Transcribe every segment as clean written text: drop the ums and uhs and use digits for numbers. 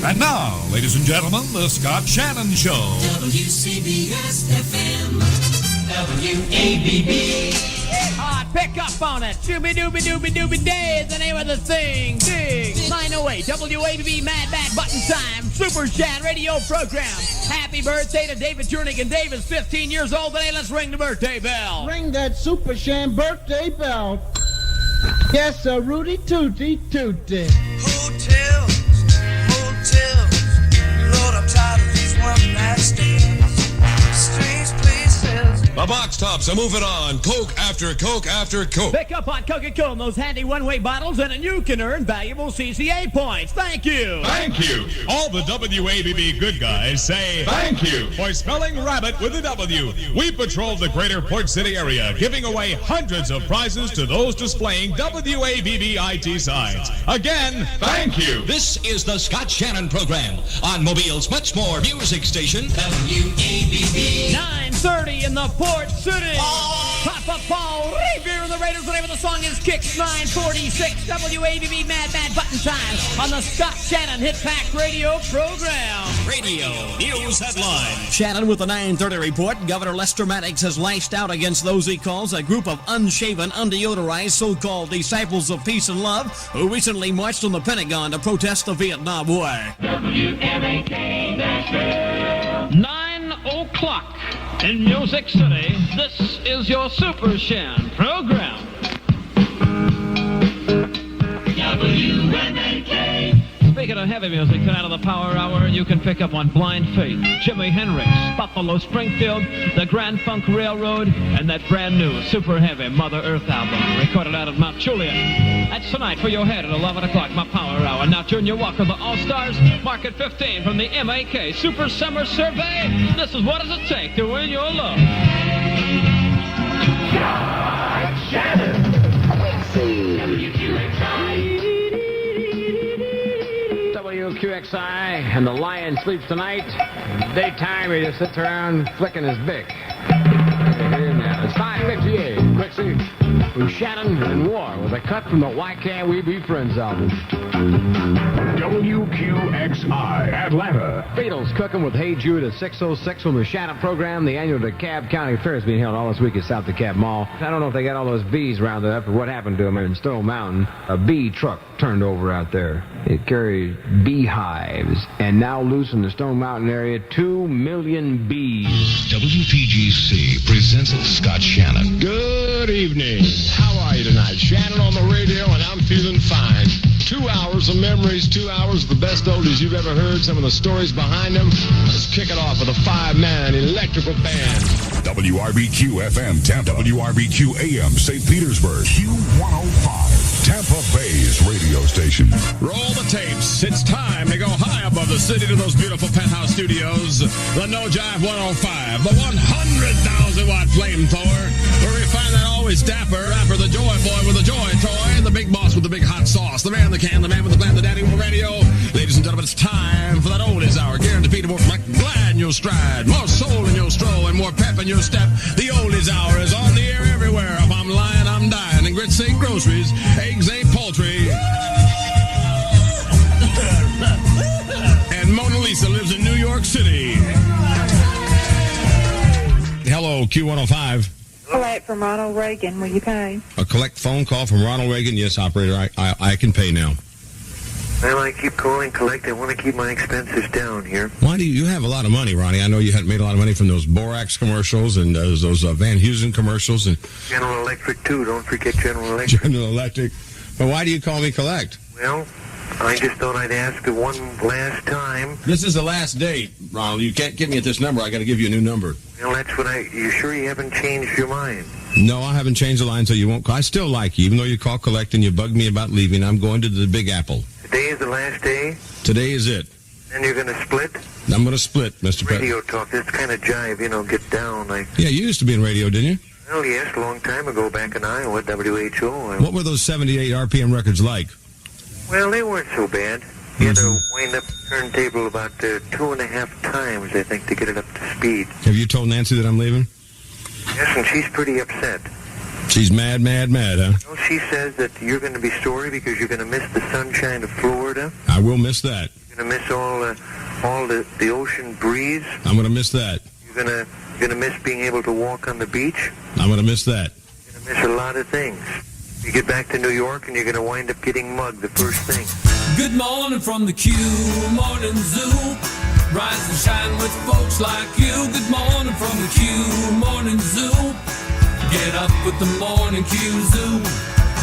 And now, ladies and gentlemen, the Scott Shannon Show. WCBS-FM, WABB. Pick up on it. Shooby-dooby-dooby-dooby day is the name of the thing. Dig. 908 WABB Mad Button Time Super Shan radio program. Happy birthday to David Jernigan. David's 15 years old today. Let's ring the birthday bell. Ring that Super Shan birthday bell. Yes, sir, Rudy Tooty Tooty. Hotels, Lord, I'm tired of these one-night stands. Strange places. My box tops are moving on. Coke after Coke after Coke. Pick up on Coca-Cola those handy one-way bottles, and you can earn valuable CCA points. Thank you. Thank you. All the WABB good guys say thank you for spelling rabbit with a W. We patrol the greater Port City area, giving away hundreds of prizes to those displaying WABB IT signs. Again, thank you. This is the Scott Shannon program on Mobile's much more music station. WABB. 9:30 in the Port City. Papa Paul Revere and the Raiders. The name of the song is Kicks. 9:46 WABB Mad Button Time on the Scott Shannon Hit Pack Radio program. Radio News Headline. Shannon with the 9:30 report. Governor Lester Maddox has lashed out against those he calls a group of unshaven, undeodorized, so-called disciples of peace and love who recently marched on the Pentagon to protest the Vietnam War. WMAK Nashville. 9 o'clock in Music City. This is your Super Shan program. WMAK. Speaking of heavy music, tonight on the Power Hour, you can pick up on Blind Faith, Jimi Hendrix, Buffalo Springfield, the Grand Funk Railroad, and that brand new super heavy Mother Earth album, recorded out at Mount Juliet. That's tonight for your head at 11 o'clock, my Power Hour. Now Junior Walker, the All-Stars, market 15 from the MAK Super Summer Survey. This is what does it take to win your love. Scott Shannon. WQXI, and the lion sleeps tonight. Daytime, he just sits around flicking his bick. It's 5:58. Quick see. With Shannon and War with a cut from the Why Can't We Be Friends album. WQXI, Atlanta. Beatles cooking with Hey Jude at 6:06 on the Shannon program. The annual DeKalb County Fair is being held all this week at South DeKalb Mall. I don't know if they got all those bees rounded up or what happened to them in Stone Mountain. A bee truck turned over out there. It carried beehives, and now loose in the Stone Mountain area, 2 million bees. WPGC presents Scott Shannon. Good evening. How are you tonight? Shannon on the radio, and I'm feeling fine. 2 hours of memories, 2 hours of the best oldies you've ever heard, some of the stories behind them. Let's kick it off with a 5-man electrical band. WRBQ-FM, Tampa. WRBQ-AM, St. Petersburg. Q105, Tampa Bay's radio station. Roll the tapes. It's time to go high above the city to those beautiful penthouse studios. The No Jive 105, the 100,000-watt flamethrower, where we find that always dapper rapper, the joy boy with the joy toy, the big boss with the big hot sauce, the man, the can, the man with the plan, the daddy with the radio. Ladies and gentlemen, it's time for that oldies hour. Guaranteed more glad in your stride, more soul in your stroll, and more pep in your step. The oldies hour is on the air everywhere. If I'm lying, I'm dying. And grits ain't groceries, eggs ain't poultry. And Mona Lisa lives in New York City. Hello, Q105. Collect from Ronald Reagan. Will you pay? A collect phone call from Ronald Reagan. Yes, operator, I can pay now. Well, I keep calling, collect. I want to keep my expenses down here. Why do you have a lot of money, Ronnie? I know you had made a lot of money from those Borax commercials and those Van Heusen commercials. And General Electric, too. Don't forget General Electric. General Electric. But why do you call me collect? Well, I just thought I'd ask you one last time. This is the last date, Ronald. You can't get me at this number. I got to give you a new number. Well, that's what you sure you haven't changed your mind? No, I haven't changed the line, so you won't call. I still like you, even though you call collect and you bug me about leaving. I'm going to the Big Apple. Today is the last day? Today is it. Then you're going to split? I'm going to split, Mr. Radio talk. That's kind of jive, get down. Yeah, you used to be in radio, didn't you? Well, yes, a long time ago back in Iowa, WHO. What were those 78 RPM records like? Well, they weren't so bad. You had to wind up the turntable about 2.5 times, I think, to get it up to speed. Have you told Nancy that I'm leaving? Yes, and she's pretty upset. She's mad, huh? Well, she says that you're going to be sorry because you're going to miss the sunshine of Florida. I will miss that. You're Gonna miss all the ocean breeze. I'm going to miss that. You're gonna miss being able to walk on the beach. I'm going to miss that. You're gonna miss a lot of things. You get back to New York and you're gonna wind up getting mugged the first thing. Good morning from the Q Morning Zoo. Rise and shine with folks like you. Good morning from the Q Morning Zoo. Get up with the morning Q Zoo.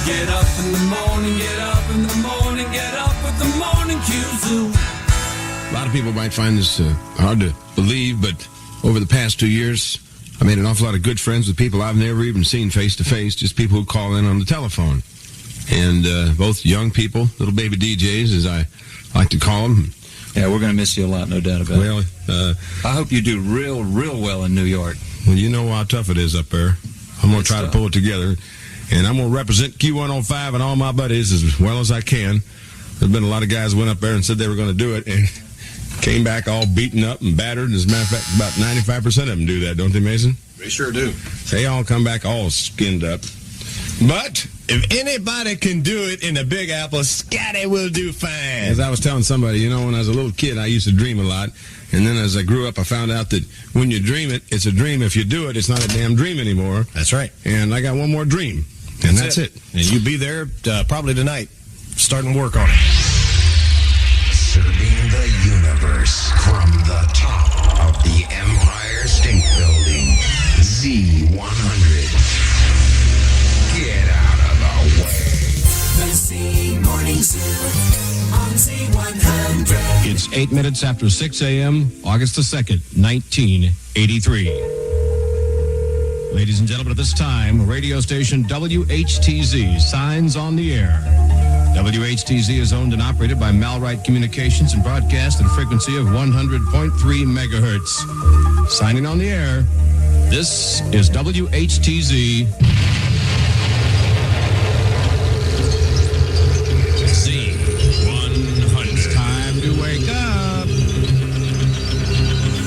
Get up in the morning, get up in the morning, get up with the morning Q Zoo. A lot of people might find this hard to believe, but over the past 2 years, I made an awful lot of good friends with people I've never even seen face to face, just people who call in on the telephone. And both young people, little baby DJs, as I like to call them. Yeah, we're going to miss you a lot, no doubt about it. Well, I hope you do real well in New York. Well, you know how tough it is up there. I'm going to try to pull it together. And I'm going to represent Q105 and all my buddies as well as I can. There's been a lot of guys who went up there and said they were going to do it and came back all beaten up and battered. As a matter of fact, about 95% of them do that, don't they, Mason? They sure do. They all come back all skinned up. But if anybody can do it in the Big Apple, Scotty will do fine. As I was telling somebody, you know, when I was a little kid, I used to dream a lot. And then as I grew up, I found out that when you dream it, it's a dream. If you do it, it's not a damn dream anymore. That's right. And I got one more dream. And that's it. And you'll be there probably tonight, starting work on it. Serving the universe from the top of the Empire State Building. Z100. Get out of the way. The Z Morning Zoo on Z100. It's 8 minutes after 6 a.m., August the 2nd, 1983. Ladies and gentlemen, at this time, radio station WHTZ signs on the air. WHTZ is owned and operated by Malwright Communications and broadcast at a frequency of 100.3 megahertz. Signing on the air, this is WHTZ. Z100. It's time to wake up.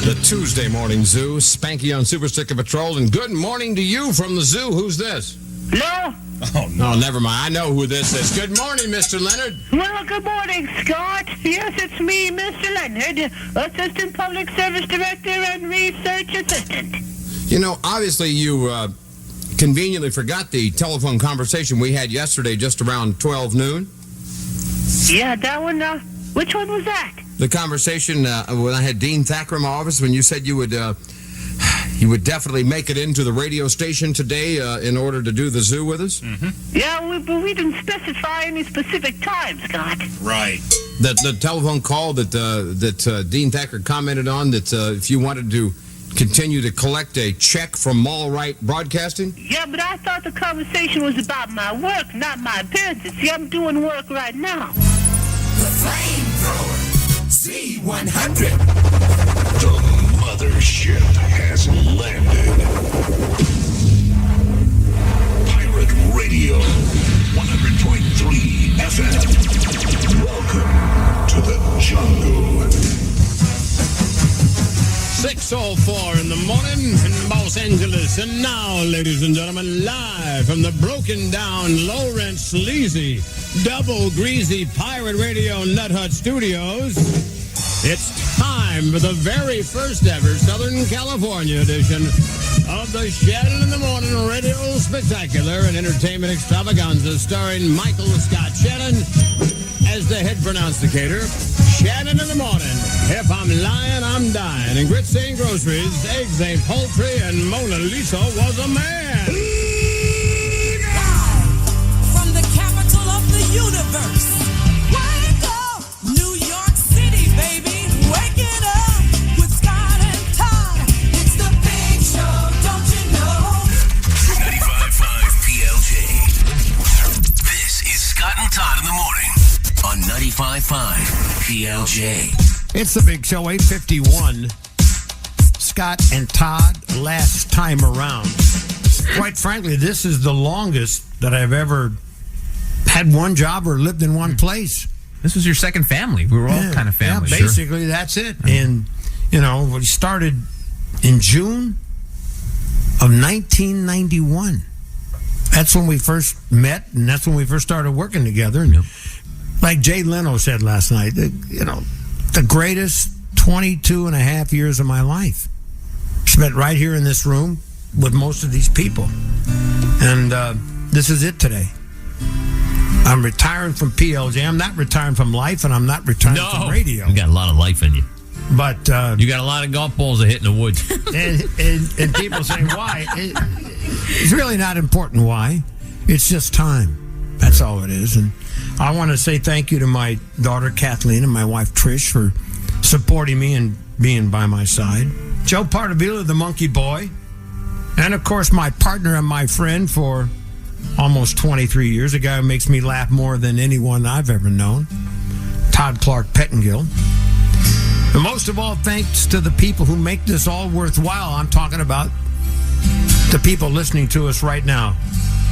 The Tuesday Morning Zoo, Spanky on Super Sticker Patrol, and good morning to you from the zoo. Who's this? Hello? Oh, no, never mind. I know who this is. Good morning, Mr. Leonard. Well, good morning, Scott. Yes, it's me, Mr. Leonard, Assistant Public Service Director and Research Assistant. You know, obviously you conveniently forgot the telephone conversation we had yesterday just around 12 noon. Yeah, that one, which one was that? The conversation when I had Dean Thacker in my office when you said you would definitely make it into the radio station today in order to do the zoo with us? Mm-hmm. Yeah, but we didn't specify any specific time, Scott. Right. The telephone call that Dean Thacker commented on, that if you wanted to continue to collect a check from Malwright Broadcasting? Yeah, but I thought the conversation was about my work, not my appearances. See, I'm doing work right now. The flamethrower. Z100. The mothership has landed. Pirate Radio 100.3 FM. Welcome to the jungle. 6:04 in the morning in Los Angeles. And now, ladies and gentlemen, live from the broken down, low-rent, sleazy, double greasy Pirate Radio Nut Hut Studios, it's time for the very first ever Southern California edition of the Shannon in the Morning Radio Spectacular and Entertainment Extravaganza, starring Michael Scott Shannon as the head pronounsticator. Shannon in the Morning. If I'm lying, I'm dying. And grits ain't groceries, eggs ain't poultry, and Mona Lisa was a man. From the capital of the universe. Wake up, New York City, baby. Wake it up with Scott and Todd. It's the big show, don't you know? 95.5 PLJ. This is Scott and Todd in the morning on 95.5 PLJ. It's the big show, 8:51. Scott and Todd, last time around. Quite frankly, this is the longest that I've ever had one job or lived in one place. This was your second family. We were all kind of family. Yeah, basically, that's it. And, you know, we started in June of 1991. That's when we first met, and that's when we first started working together. And like Jay Leno said last night, you know, the greatest 22 and a half years of my life. Spent right here in this room with most of these people. And this is it today. I'm retiring from PLJ. I'm not retiring from life, and I'm not retiring from radio. You got a lot of life in you. But you got a lot of golf balls that hit in the woods. and people say, why? It's really not important why. It's just time. That's all it is. And I want to say thank you to my daughter, Kathleen, and my wife, Trish, for supporting me and being by my side. Joe Partavilla, the Monkey Boy. And, of course, my partner and my friend for almost 23 years, a guy who makes me laugh more than anyone I've ever known, Todd Clark Pettingill. And most of all, thanks to the people who make this all worthwhile. I'm talking about the people listening to us right now,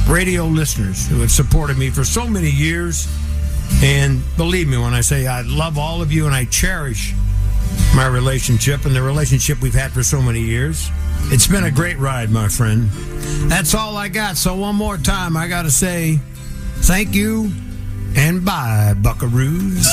radio listeners who have supported me for so many years. And believe me when I say I love all of you and I cherish my relationship and the relationship we've had for so many years. It's been a great ride, my friend. That's all I got. So one more time, I got to say thank you and bye, buckaroos.